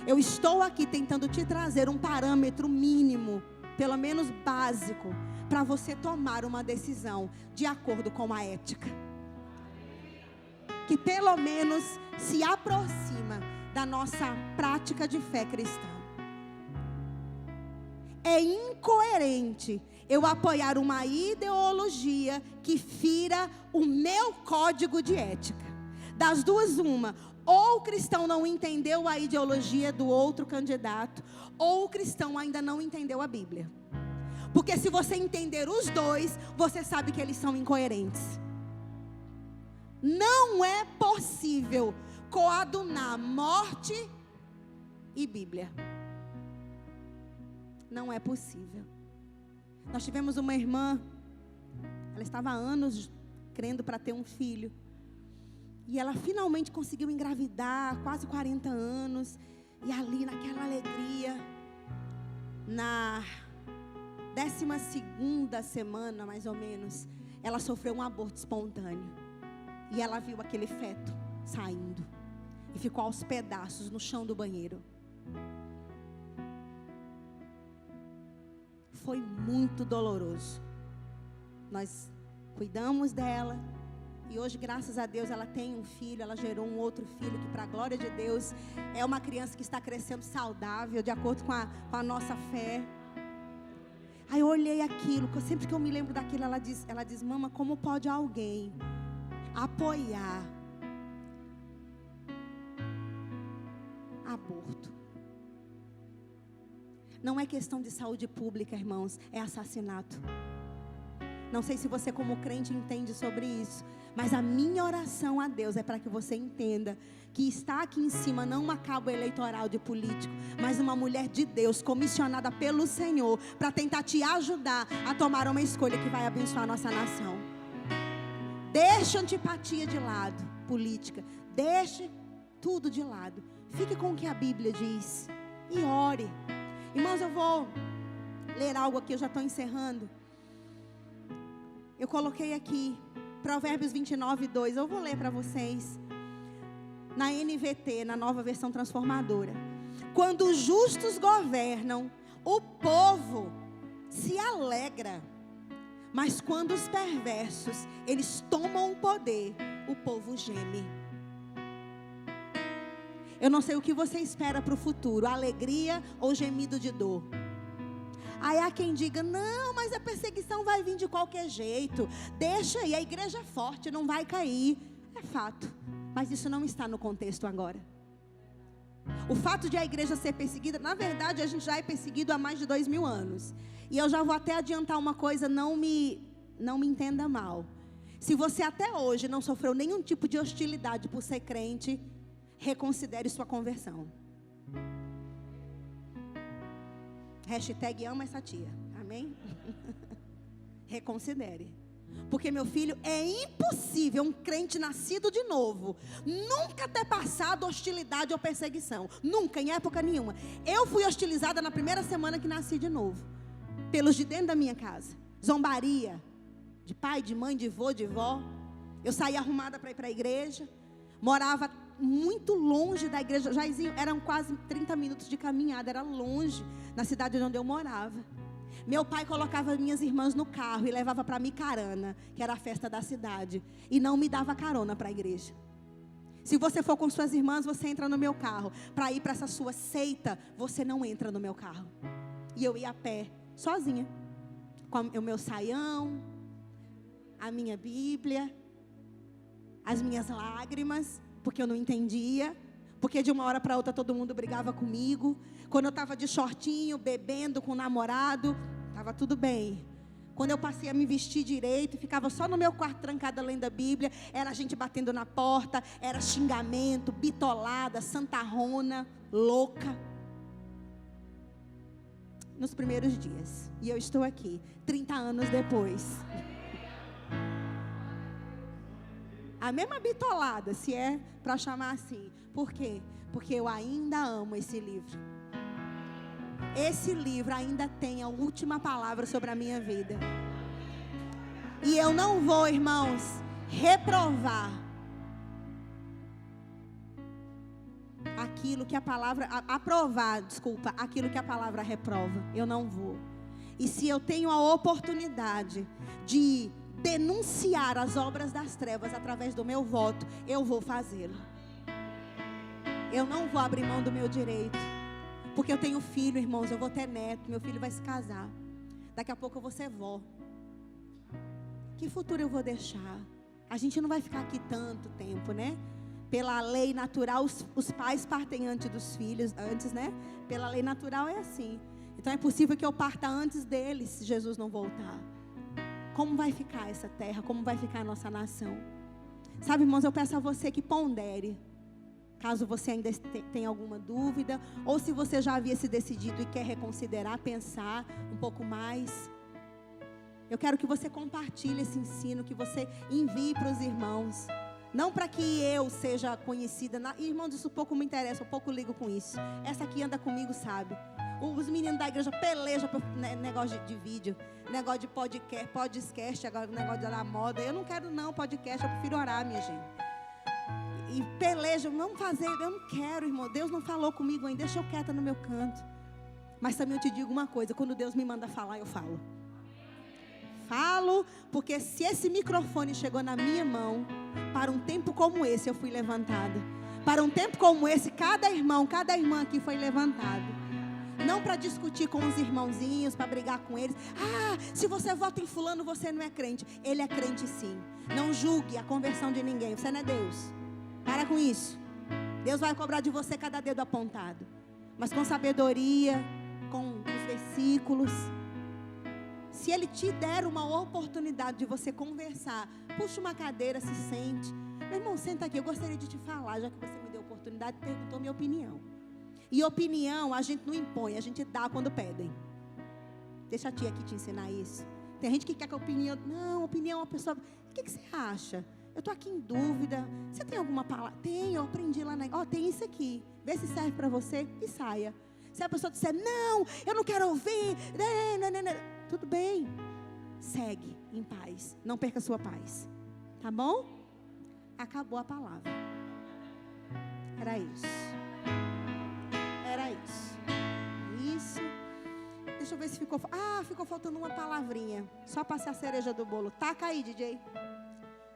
Eu estou aqui tentando te trazer um parâmetro mínimo, pelo menos básico, para você tomar uma decisão de acordo com a ética, que pelo menos se aproxima da nossa prática de fé cristã. É incoerente eu apoiar uma ideologia que fira o meu código de ética. Das duas, uma, Ou o cristão não entendeu a ideologia do outro candidato, ou o cristão ainda não entendeu a Bíblia. Porque se você entender os dois, você sabe que eles são incoerentes. Não é possível coadunar morte e Bíblia. Não é possível. Nós tivemos uma irmã, ela estava há anos crendo para ter um filho. E ela finalmente conseguiu engravidar, quase 40 anos. E ali naquela alegria, na 12ª semana mais ou menos, ela sofreu um aborto espontâneo. E ela viu aquele feto saindo. E ficou aos pedaços no chão do banheiro. Foi muito doloroso. Nós cuidamos dela. E hoje, graças a Deus, ela tem um filho. Ela gerou um outro filho que, para a glória de Deus, é uma criança que está crescendo saudável, de acordo com a nossa fé. Aí eu olhei aquilo, sempre que eu me lembro daquilo, ela diz: mama, como pode alguém apoiar aborto? Não é questão de saúde pública, irmãos, é assassinato. Não sei se você como crente entende sobre isso, mas a minha oração a Deus é para que você entenda que está aqui em cima não uma cabo eleitoral de político, mas uma mulher de Deus comissionada pelo Senhor para tentar te ajudar a tomar uma escolha que vai abençoar a nossa nação. Deixe a antipatia de lado, política, deixe tudo de lado, fique com o que a Bíblia diz e ore. Irmãos, eu vou ler algo aqui, eu já estou encerrando. Eu coloquei aqui Provérbios 29:2. Eu vou ler para vocês na NVT, na nova versão transformadora. Quando os justos governam, o povo se alegra. Mas quando os perversos, eles tomam o poder, o povo geme. Eu não sei o que você espera para o futuro, alegria ou gemido de dor. Aí há quem diga: não, mas a perseguição vai vir de qualquer jeito. Deixa aí, a igreja é forte, não vai cair. É fato, mas isso não está no contexto agora. O fato de a igreja ser perseguida, na verdade a gente já é perseguido há mais de 2000 anos. E eu já vou até adiantar uma coisa, não me entenda mal. Se você até hoje não sofreu nenhum tipo de hostilidade por ser crente, reconsidere sua conversão. Hashtag ama essa tia, amém? Reconsidere. Porque, meu filho, é impossível um crente nascido de novo nunca ter passado hostilidade ou perseguição. Nunca, em época nenhuma. Eu fui hostilizada na primeira semana que nasci de novo, pelos de dentro da minha casa. Zombaria de pai, de mãe, de vô, de vó. Eu saía arrumada para ir para a igreja. Morava muito longe da igreja. Já eram quase 30 minutos de caminhada. Era longe, na cidade onde eu morava. Meu pai colocava minhas irmãs no carro e levava para Micarana, que era a festa da cidade, e não me dava carona para a igreja. Se você for com suas irmãs, você entra no meu carro. Para ir para essa sua seita, você não entra no meu carro. E eu ia a pé, sozinha, com o meu saião, a minha Bíblia, as minhas lágrimas, porque eu não entendia, porque de uma hora para outra todo mundo brigava comigo. Quando eu estava de shortinho, bebendo com o namorado, estava tudo bem. Quando eu passei a me vestir direito, ficava só no meu quarto trancada lendo a Bíblia, era gente batendo na porta, era xingamento, bitolada, santarrona, louca. Nos primeiros dias. E eu estou aqui, 30 anos depois. A mesma bitolada, se é para chamar assim. Por quê? Porque eu ainda amo esse livro. Esse livro ainda tem a última palavra sobre a minha vida. E eu não vou, irmãos, reprovar aquilo que a palavra, aquilo que a palavra reprova. Eu não vou. E se eu tenho a oportunidade de denunciar as obras das trevas através do meu voto, eu vou fazê-lo. Eu não vou abrir mão do meu direito. Porque eu tenho filho, irmãos, eu vou ter neto, meu filho vai se casar. Daqui a pouco eu vou ser vó. Que futuro eu vou deixar? A gente não vai ficar aqui tanto tempo, né? Pela lei natural, os pais partem antes dos filhos, né? Pela lei natural é assim. Então é possível que eu parta antes deles, se Jesus não voltar. Como vai ficar essa terra? Como vai ficar a nossa nação? Sabe, irmãos, eu peço a você que pondere. Caso você ainda tenha alguma dúvida, ou se você já havia se decidido e quer reconsiderar, pensar um pouco mais. Eu quero que você compartilhe esse ensino, que você envie para os irmãos. Não para que eu seja conhecida. Irmãos, isso pouco me interessa, eu pouco ligo com isso. Essa aqui anda comigo, sabe? Os meninos da igreja pelejam por negócio de vídeo, negócio de podcast, agora negócio da moda. Eu não quero não podcast, eu prefiro orar, minha gente. E pelejam, vamos fazer, eu não quero, irmão. Deus não falou comigo ainda, deixa eu quieta no meu canto. Mas também eu te digo uma coisa, quando Deus me manda falar, eu falo. Falo, porque se esse microfone chegou na minha mão, para um tempo como esse eu fui levantada. Para um tempo como esse, cada irmão, cada irmã aqui foi levantado. Não para discutir com os irmãozinhos, para brigar com eles. Ah, se você vota em fulano, você não é crente. Ele é crente sim. Não julgue a conversão de ninguém, você não é Deus. Para com isso. Deus vai cobrar de você cada dedo apontado. Mas com sabedoria, com os versículos. Se Ele te der uma oportunidade de você conversar, puxa uma cadeira, se sente. Meu irmão, senta aqui, eu gostaria de te falar, já que você me deu a oportunidade, perguntou minha opinião. E opinião a gente não impõe, a gente dá quando pedem. Deixa a tia aqui te ensinar isso. Tem gente que quer que a opinião... Não, opinião, a pessoa... O que você acha? Eu estou aqui em dúvida. Você tem alguma palavra? Tem, eu aprendi lá na... tem isso aqui. Vê se serve para você e saia. Se a pessoa disser, não, eu não quero ouvir. Tudo bem. Segue em paz. Não perca a sua paz. Tá bom? Acabou a palavra. Era isso. Era isso. Isso. Deixa eu ver se ficou... ficou faltando uma palavrinha. Só para ser a cereja do bolo. Taca aí, DJ.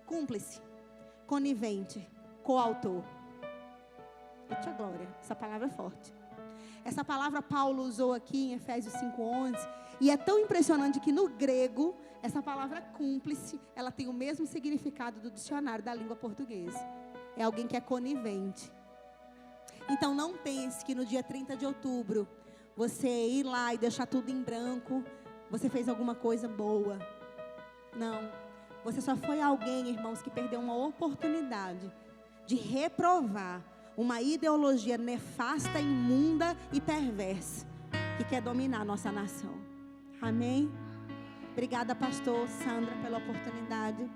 Cúmplice, conivente, coautor. Eita glória, essa palavra é forte. Essa palavra Paulo usou aqui em Efésios 5:11. E é tão impressionante que no grego, essa palavra cúmplice, ela tem o mesmo significado do dicionário da língua portuguesa. É alguém que é conivente. Então não pense que no dia 30 de outubro, você ir lá e deixar tudo em branco, você fez alguma coisa boa. Não. Você só foi alguém, irmãos, que perdeu uma oportunidade de reprovar uma ideologia nefasta, imunda e perversa que quer dominar a nossa nação. Amém? Obrigada, pastor Sandra, pela oportunidade.